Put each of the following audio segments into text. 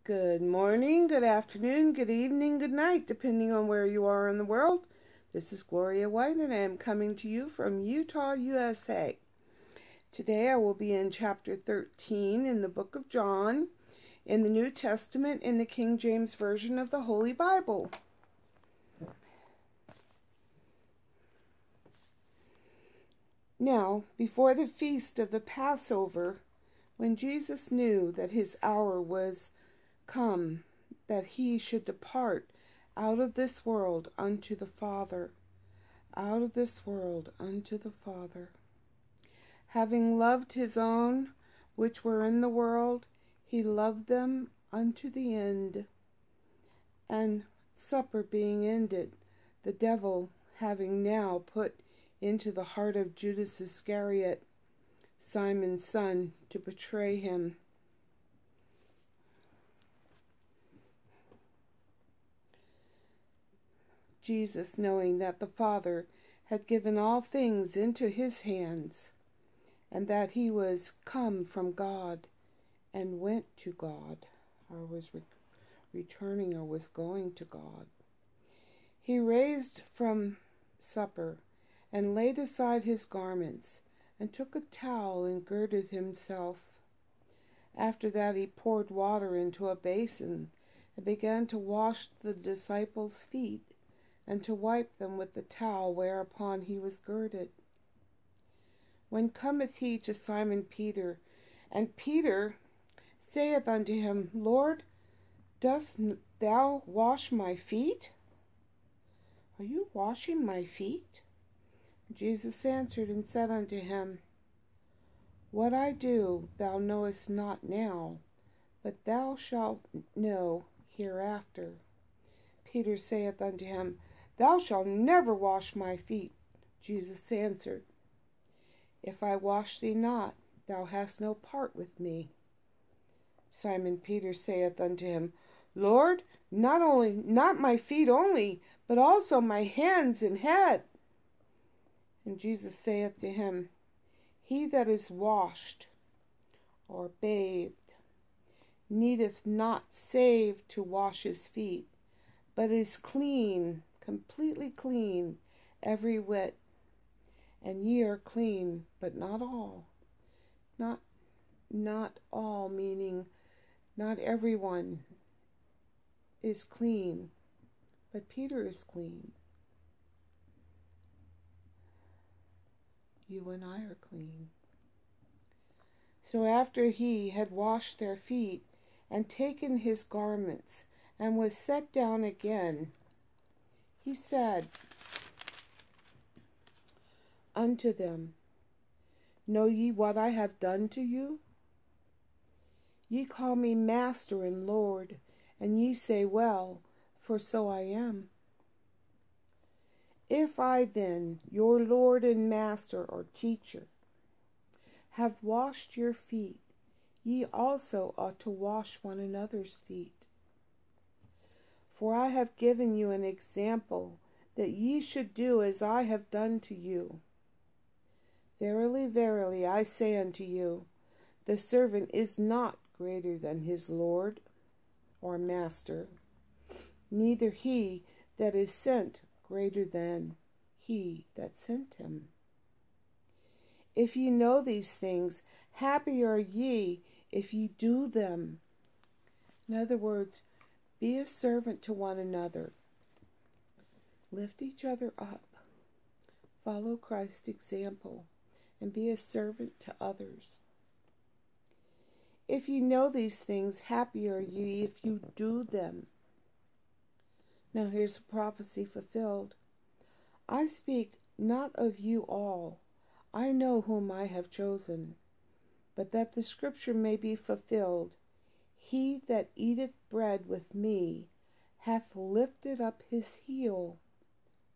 Good morning, good afternoon, good evening, good night, depending on where you are in the world. This is Gloria White, and I am coming to you from Utah, USA. Today I will be in chapter 13 in the book of John, in the New Testament, in the King James Version of the Holy Bible. Now, before the feast of the Passover, when Jesus knew that his hour was come, that he should depart out of this world unto the Father, out of this world unto the Father. Having loved his own which were in the world, he loved them unto the end. And supper being ended, the devil having now put into the heart of Judas Iscariot, Simon's son, to betray him. Jesus, knowing that the Father had given all things into his hands, and that he was come from God, and went to God, or was returning, or was going to God, he raised from supper, and laid aside his garments, and took a towel, and girded himself. After that he poured water into a basin, and began to wash the disciples' feet, and to wipe them with the towel whereupon he was girded. When cometh he to Simon Peter, and Peter saith unto him, Lord, dost thou wash my feet? Are you washing my feet? Jesus answered and said unto him, What I do thou knowest not now, but thou shalt know hereafter. Peter saith unto him, Thou shalt never wash my feet. Jesus answered, If I wash thee not, thou hast no part with me. Simon Peter saith unto him, Lord, not my feet only, but also my hands and head. And Jesus saith to him, He that is washed, or bathed, needeth not save to wash his feet, but is clean, completely clean, every whit. And ye are clean, but not all. Not all, meaning not everyone is clean, but Peter is clean. You and I are clean. So after he had washed their feet, and taken his garments, and was set down again, he said unto them, Know ye what I have done to you? Ye call me Master and Lord, and ye say, Well, for so I am. If I then, your Lord and Master or Teacher, have washed your feet, ye also ought to wash one another's feet. For I have given you an example, that ye should do as I have done to you. Verily, verily, I say unto you, the servant is not greater than his Lord or Master, neither he that is sent greater than he that sent him. If ye know these things, happy are ye if ye do them. In other words, be a servant to one another. Lift each other up. Follow Christ's example, and be a servant to others. If ye know these things, happy are ye if you do them. Now here's a prophecy fulfilled. I speak not of you all. I know whom I have chosen. But that the scripture may be fulfilled, He that eateth bread with me hath lifted up his heel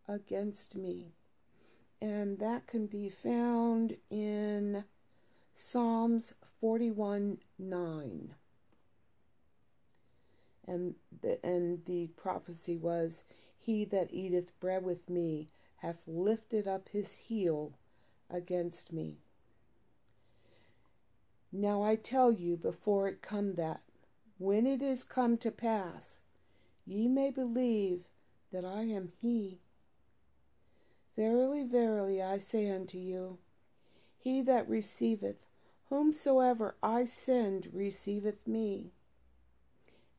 against me. And that can be found in Psalms 41:9. And the prophecy was, He that eateth bread with me hath lifted up his heel against me. Now I tell you before it come that, when it is come to pass, ye may believe that I am he. Verily, verily, I say unto you, he that receiveth whomsoever I send receiveth me,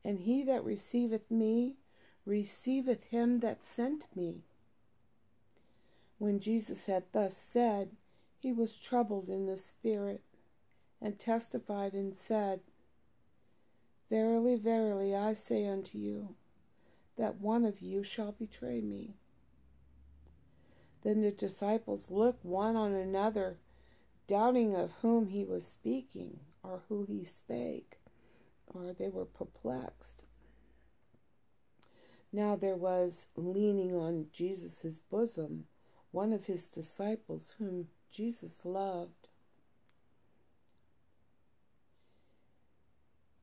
and he that receiveth me receiveth him that sent me. When Jesus had thus said, he was troubled in the spirit, and testified and said, Verily, verily, I say unto you, that one of you shall betray me. Then the disciples looked one on another, doubting of whom he was speaking, or who he spake, or they were perplexed. Now there was leaning on Jesus' bosom one of his disciples whom Jesus loved.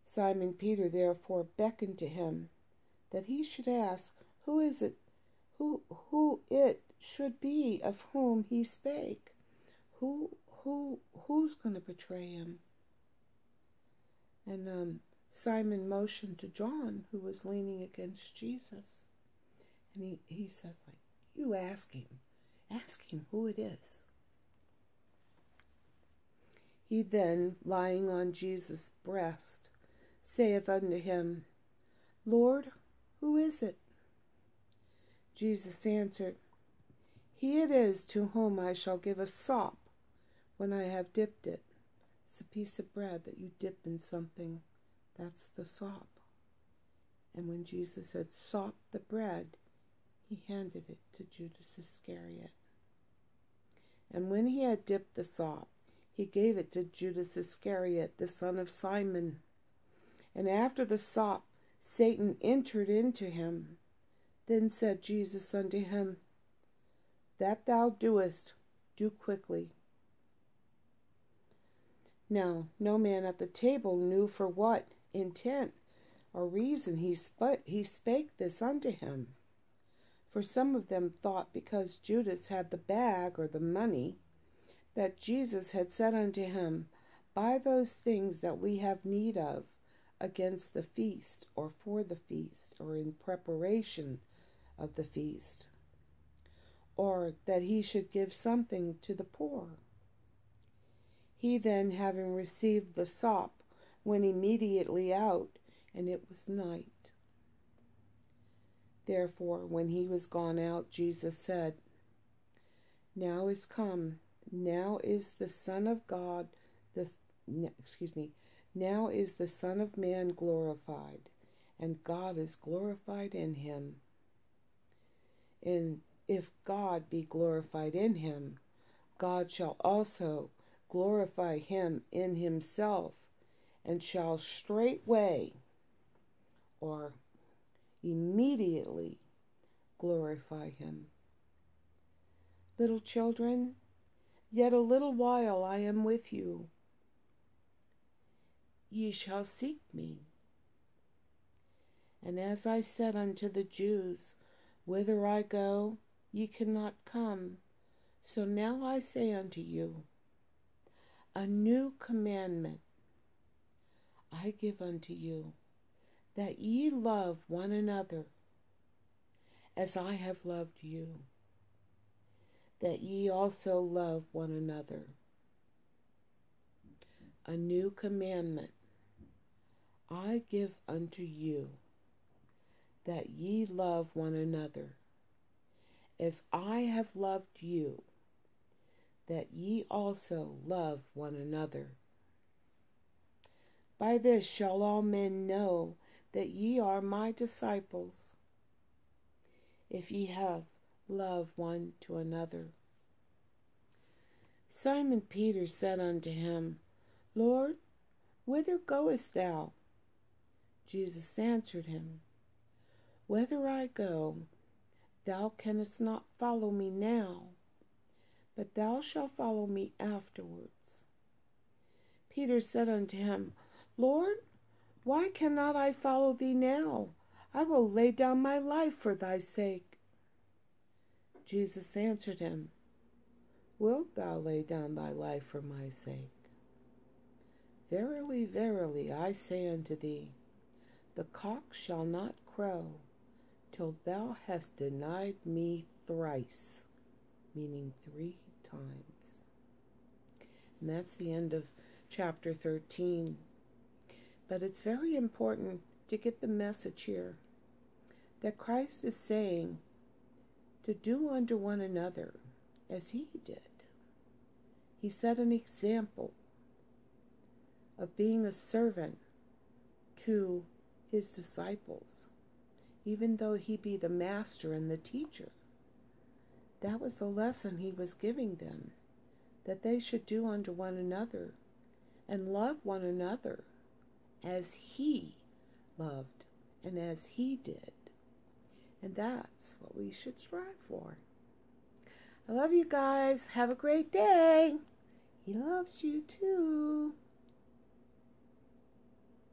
Simon Peter therefore beckoned to him, that he should ask, who it should be of whom he spake. Who's going to betray him? And Simon motioned to John, who was leaning against Jesus, and he says, like, you ask him who it is. He then, lying on Jesus' breast, saith unto him, Lord, who is it? Jesus answered, He it is to whom I shall give a sop when I have dipped it. It's a piece of bread that you dip in something. That's the sop. And when Jesus had sopped the bread, he handed it to Judas Iscariot. And when he had dipped the sop, he gave it to Judas Iscariot, the son of Simon. And after the sop, Satan entered into him. Then said Jesus unto him, That thou doest, do quickly. Now no man at the table knew for what intent or reason he spake this unto him. For some of them thought, because Judas had the bag or the money, that Jesus had said unto him, Buy those things that we have need of against the feast, or for the feast, or in preparation of the feast, or that he should give something to the poor. He then, having received the sop, went immediately out, and it was night. Therefore, when he was gone out, Jesus said, Now is the Son of God, now is the Son of Man glorified, and God is glorified in him. And if God be glorified in him, God shall also glorify him in himself, and shall straightway, or immediately, glorify him. Little children, yet a little while I am with you. Ye shall seek me. And as I said unto the Jews, Whither I go, ye cannot come, so now I say unto you, a new commandment I give unto you, that ye love one another, as I have loved you, that ye also love one another. A new commandment I give unto you, that ye love one another, as I have loved you, that ye also love one another. By this shall all men know that ye are my disciples, if ye have love one to another. Simon Peter said unto him, Lord, whither goest thou? Jesus answered him, Whither I go, thou canst not follow me now, but thou shalt follow me afterwards. Peter said unto him, Lord, why cannot I follow thee now? I will lay down my life for thy sake. Jesus answered him, Wilt thou lay down thy life for my sake? Verily, verily, I say unto thee, The cock shall not crow till thou hast denied me thrice, meaning 3 times. And that's the end of chapter 13. But it's very important to get the message here that Christ is saying to do unto one another as he did. He set an example of being a servant to his disciples, even though he be the master and the teacher. That was the lesson he was giving them, that they should do unto one another and love one another as he loved and as he did. And that's what we should strive for. I love you guys. Have a great day. He loves you too.